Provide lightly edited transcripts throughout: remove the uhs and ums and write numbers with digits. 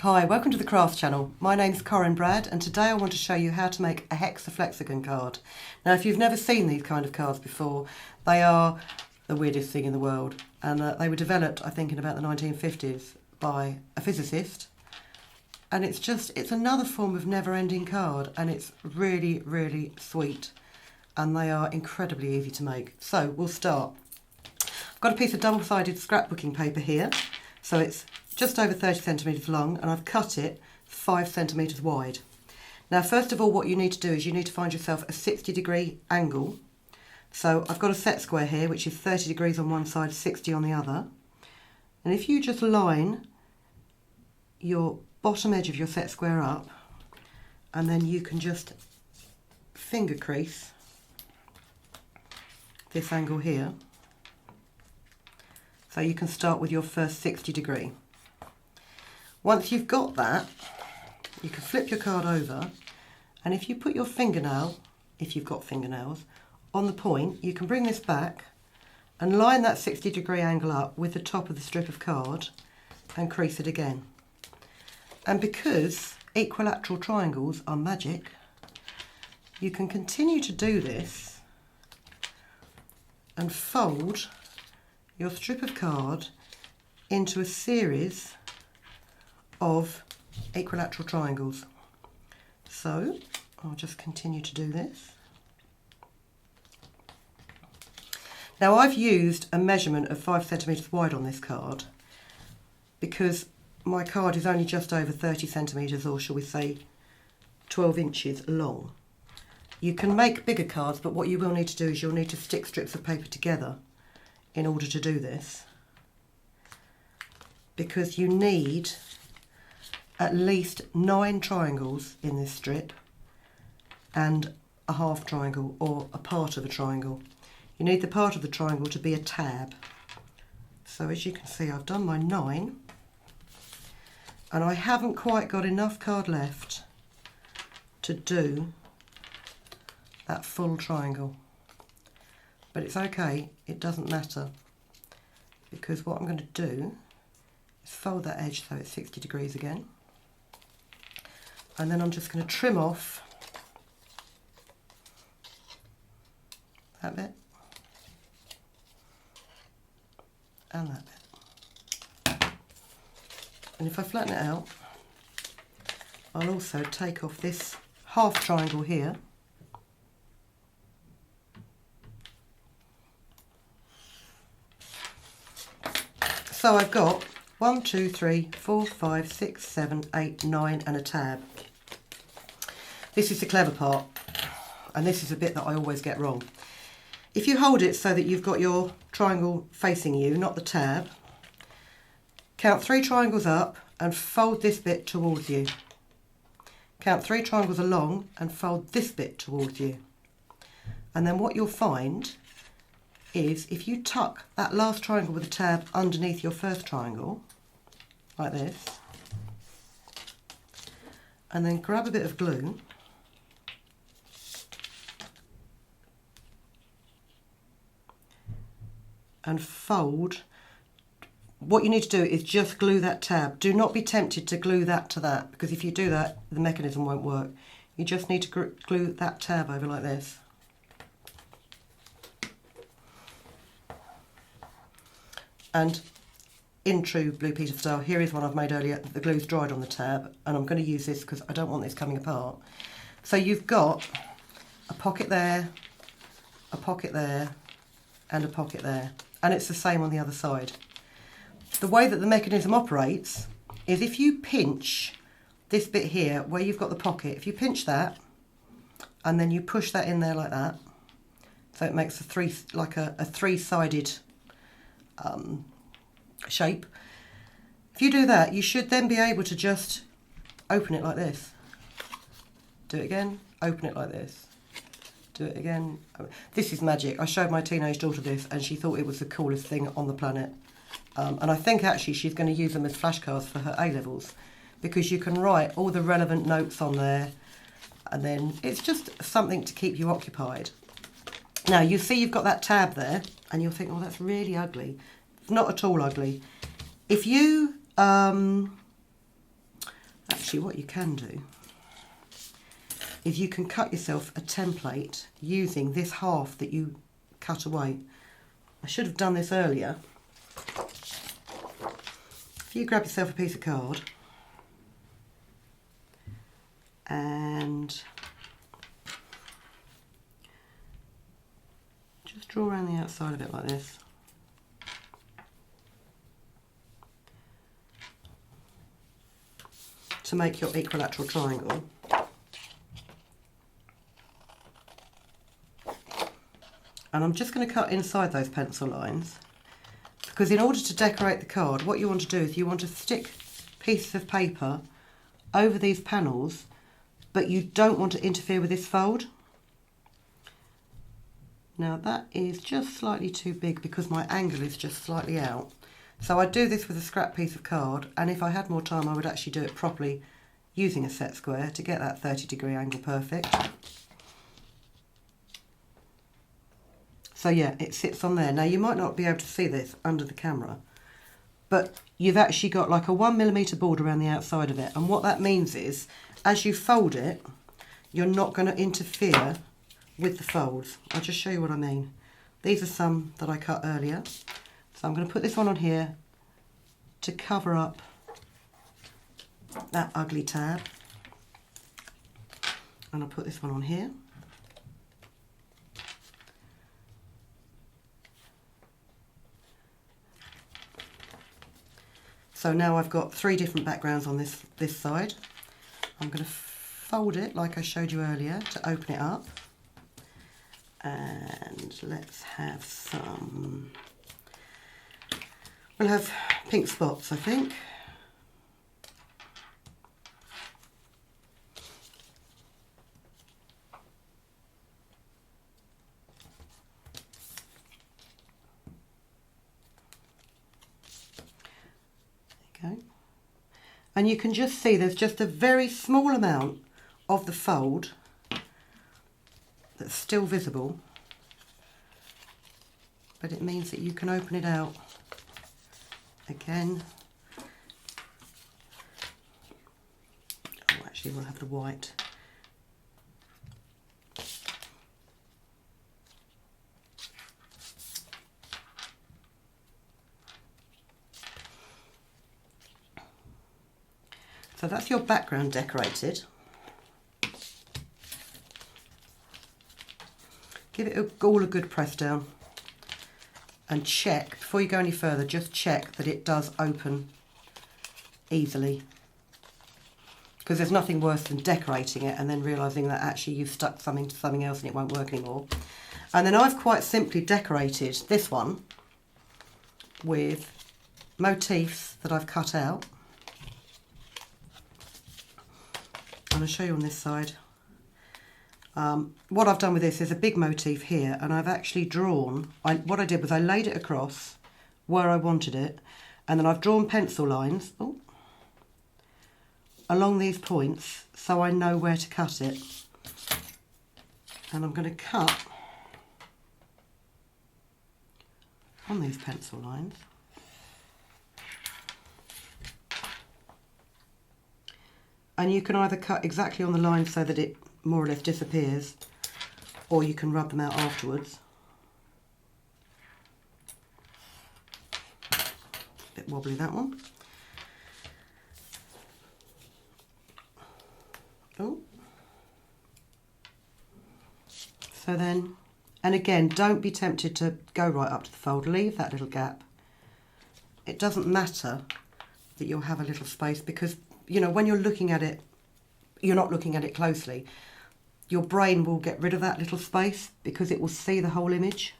Hi, welcome to the Craft channel. My name's Corinne Brad and today I want to show you how to make a Hexaflexagon card. Now if you've never seen these kind of cards before, they are the weirdest thing in the world, and they were developed I think in about the 1950s by a physicist, and it's another form of never-ending card, and it's really sweet, and they are incredibly easy to make. So we'll start. I've got a piece of double-sided scrapbooking paper here, so it's just over 30 centimetres long, and I've cut it 5 centimetres wide. Now first of all, what you need to do is you need to find yourself a 60-degree angle. So I've got a set square here which is 30 degrees on one side, 60 on the other, and if you just line your bottom edge of your set square up, and then you can just finger crease this angle here, so you can start with your first 60 degree. Once you've got that, you can flip your card over, and if you put your fingernail, if you've got fingernails, on the point, you can bring this back and line that 60 degree angle up with the top of the strip of card and crease it again. And because equilateral triangles are magic, you can continue to do this and fold your strip of card into a series of equilateral triangles. So I'll just continue to do this. Now I've used a measurement of 5 centimetres wide on this card because my card is only just over 30 centimetres, or shall we say 12 inches long. You can make bigger cards, but what you will need to do is you'll need to stick strips of paper together in order to do this, because you need at least 9 triangles in this strip and a half triangle or a part of a triangle. You need the part of the triangle to be a tab. So as you can see, I've done my 9 and I haven't quite got enough card left to do that full triangle. But it's okay, it doesn't matter, because what I'm going to do is fold that edge so it's 60 degrees again, and then I'm just going to trim off that bit and that bit. And if I flatten it out, I'll also take off this half triangle here, so I've got 1, 2, 3, 4, 5, 6, 7, 8, 9 and a tab. This is the clever part, and this is a bit that I always get wrong. If you hold it so that you've got your triangle facing you, not the tab, count 3 triangles up and fold this bit towards you. Count 3 triangles along and fold this bit towards you. And then what you'll find is if you tuck that last triangle with the tab underneath your first triangle, like this, and then grab a bit of glue and fold. What you need to do is just glue that tab. Do not be tempted to glue that to that, because if you do that, the mechanism won't work. You just need to glue that tab over like this. And in true Blue Peter style, here is one I've made earlier. The glue's dried on the tab, and I'm going to use this because I don't want this coming apart. So you've got a pocket there, a pocket there, and a pocket there. And it's the same on the other side. The way that the mechanism operates is if you pinch this bit here where you've got the pocket, if you pinch that and then you push that in there like that, so it makes a three-sided shape. If you do that, you should then be able to just open it like this. Do it again, open it like this. Do it again. This is magic. I showed my teenage daughter this and she thought it was the coolest thing on the planet. And I think actually she's going to use them as flashcards for her A-levels, because you can write all the relevant notes on there, and then it's just something to keep you occupied. Now you see you've got that tab there and you'll think, oh, that's really ugly. It's not at all ugly. If you Actually, what you can do is you can cut yourself a template using this half that you cut away. I should have done this earlier. If you grab yourself a piece of card and just draw around the outside of it like this. To make your equilateral triangle. And I'm just going to cut inside those pencil lines, because in order to decorate the card, what you want to do is you want to stick pieces of paper over these panels, but you don't want to interfere with this fold. Now that is just slightly too big because my angle is just slightly out. So I do this with a scrap piece of card, and if I had more time I would actually do it properly using a set square to get that 30-degree angle perfect. So yeah, it sits on there. Now you might not be able to see this under the camera, but you've actually got like a 1mm border around the outside of it, and what that means is as you fold it, you're not going to interfere with the folds. I'll just show you what I mean. These are some that I cut earlier. So I'm going to put this one on here to cover up that ugly tab. And I'll put this one on here. So now I've got 3 different backgrounds on this side. I'm going to fold it like I showed you earlier to open it up. And let's have some... We'll have pink spots, I think. There you go. And you can just see there's just a very small amount of the fold that's still visible, but it means that you can open it out again. Oh, actually we'll have the white. So that's your background decorated. Give it all a good press down. And check, before you go any further, just check that it does open easily. Because there's nothing worse than decorating it and then realising that actually you've stuck something to something else and it won't work anymore. And then I've quite simply decorated this one with motifs that I've cut out. I'm going to show you on this side. What I've done with this is a big motif here, and I've actually drawn, what I did was I laid it across where I wanted it, and then I've drawn pencil lines along these points so I know where to cut it. And I'm going to cut on these pencil lines. And you can either cut exactly on the line so that it more or less disappears, or you can rub them out afterwards. A bit wobbly, that one. Oh. So then, and again, don't be tempted to go right up to the fold. Leave that little gap. It doesn't matter that you'll have a little space, because, you know, when you're looking at it, you're not looking at it closely. Your brain will get rid of that little space because it will see the whole image.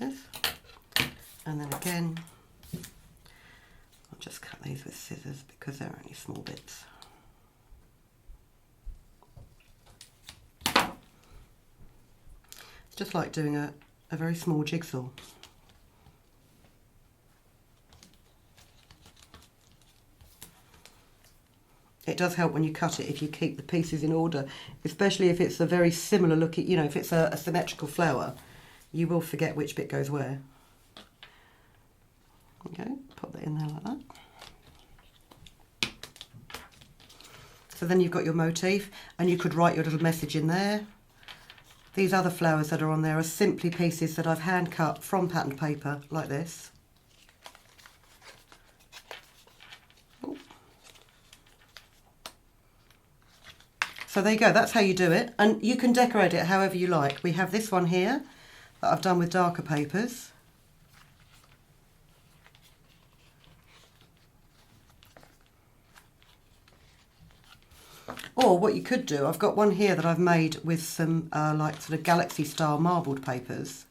This. And then again, I'll just cut these with scissors because they're only small bits. It's just like doing a very small jigsaw. It does help when you cut it if you keep the pieces in order, especially if it's a very similar looking, you know, if it's a symmetrical flower, you will forget which bit goes where. Okay, pop that in there like that. So then you've got your motif, and you could write your little message in there. These other flowers that are on there are simply pieces that I've hand cut from patterned paper like this. So there you go, that's how you do it, and you can decorate it however you like. We have this one here that I've done with darker papers. Or what you could do, I've got one here that I've made with some like sort of galaxy style marbled papers.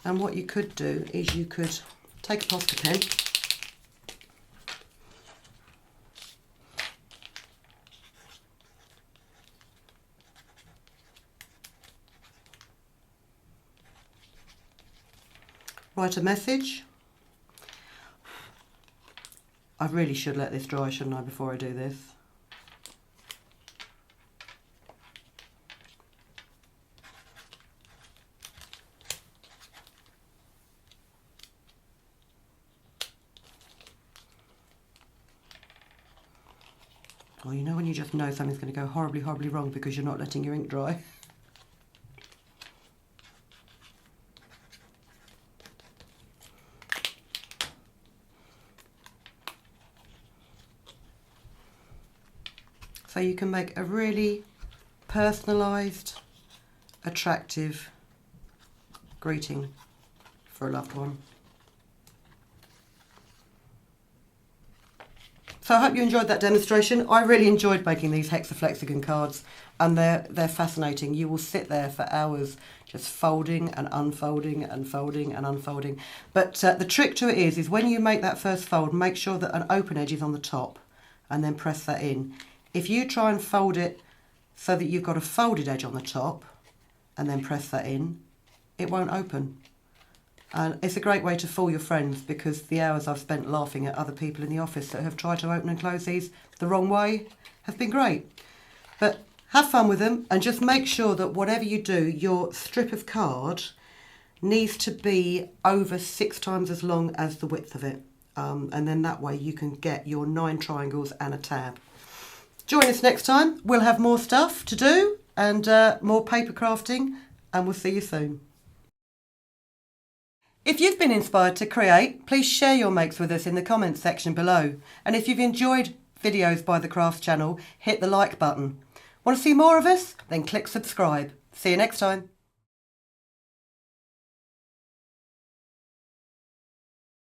And what you could do is you could take a Posca pen, write a message. I really should let this dry, shouldn't I, before I do this? Well, you know when you just know something's going to go horribly, horribly wrong because you're not letting your ink dry. So you can make a really personalised, attractive greeting for a loved one. So I hope you enjoyed that demonstration. I really enjoyed making these Hexaflexagon cards, and they're fascinating. You will sit there for hours just folding and unfolding and folding and unfolding. But the trick to it is when you make that first fold, make sure that an open edge is on the top and then press that in. If you try and fold it so that you've got a folded edge on the top and then press that in, it won't open. And it's a great way to fool your friends, because the hours I've spent laughing at other people in the office that have tried to open and close these the wrong way have been great. But have fun with them, and just make sure that whatever you do, your strip of card needs to be over 6 times as long as the width of it. And then that way you can get your 9 triangles and a tab. Join us next time. We'll have more stuff to do and more paper crafting, and we'll see you soon. If you've been inspired to create, please share your makes with us in the comments section below. And if you've enjoyed videos by the Crafts channel, hit the like button. Want to see more of us? Then click subscribe. See you next time.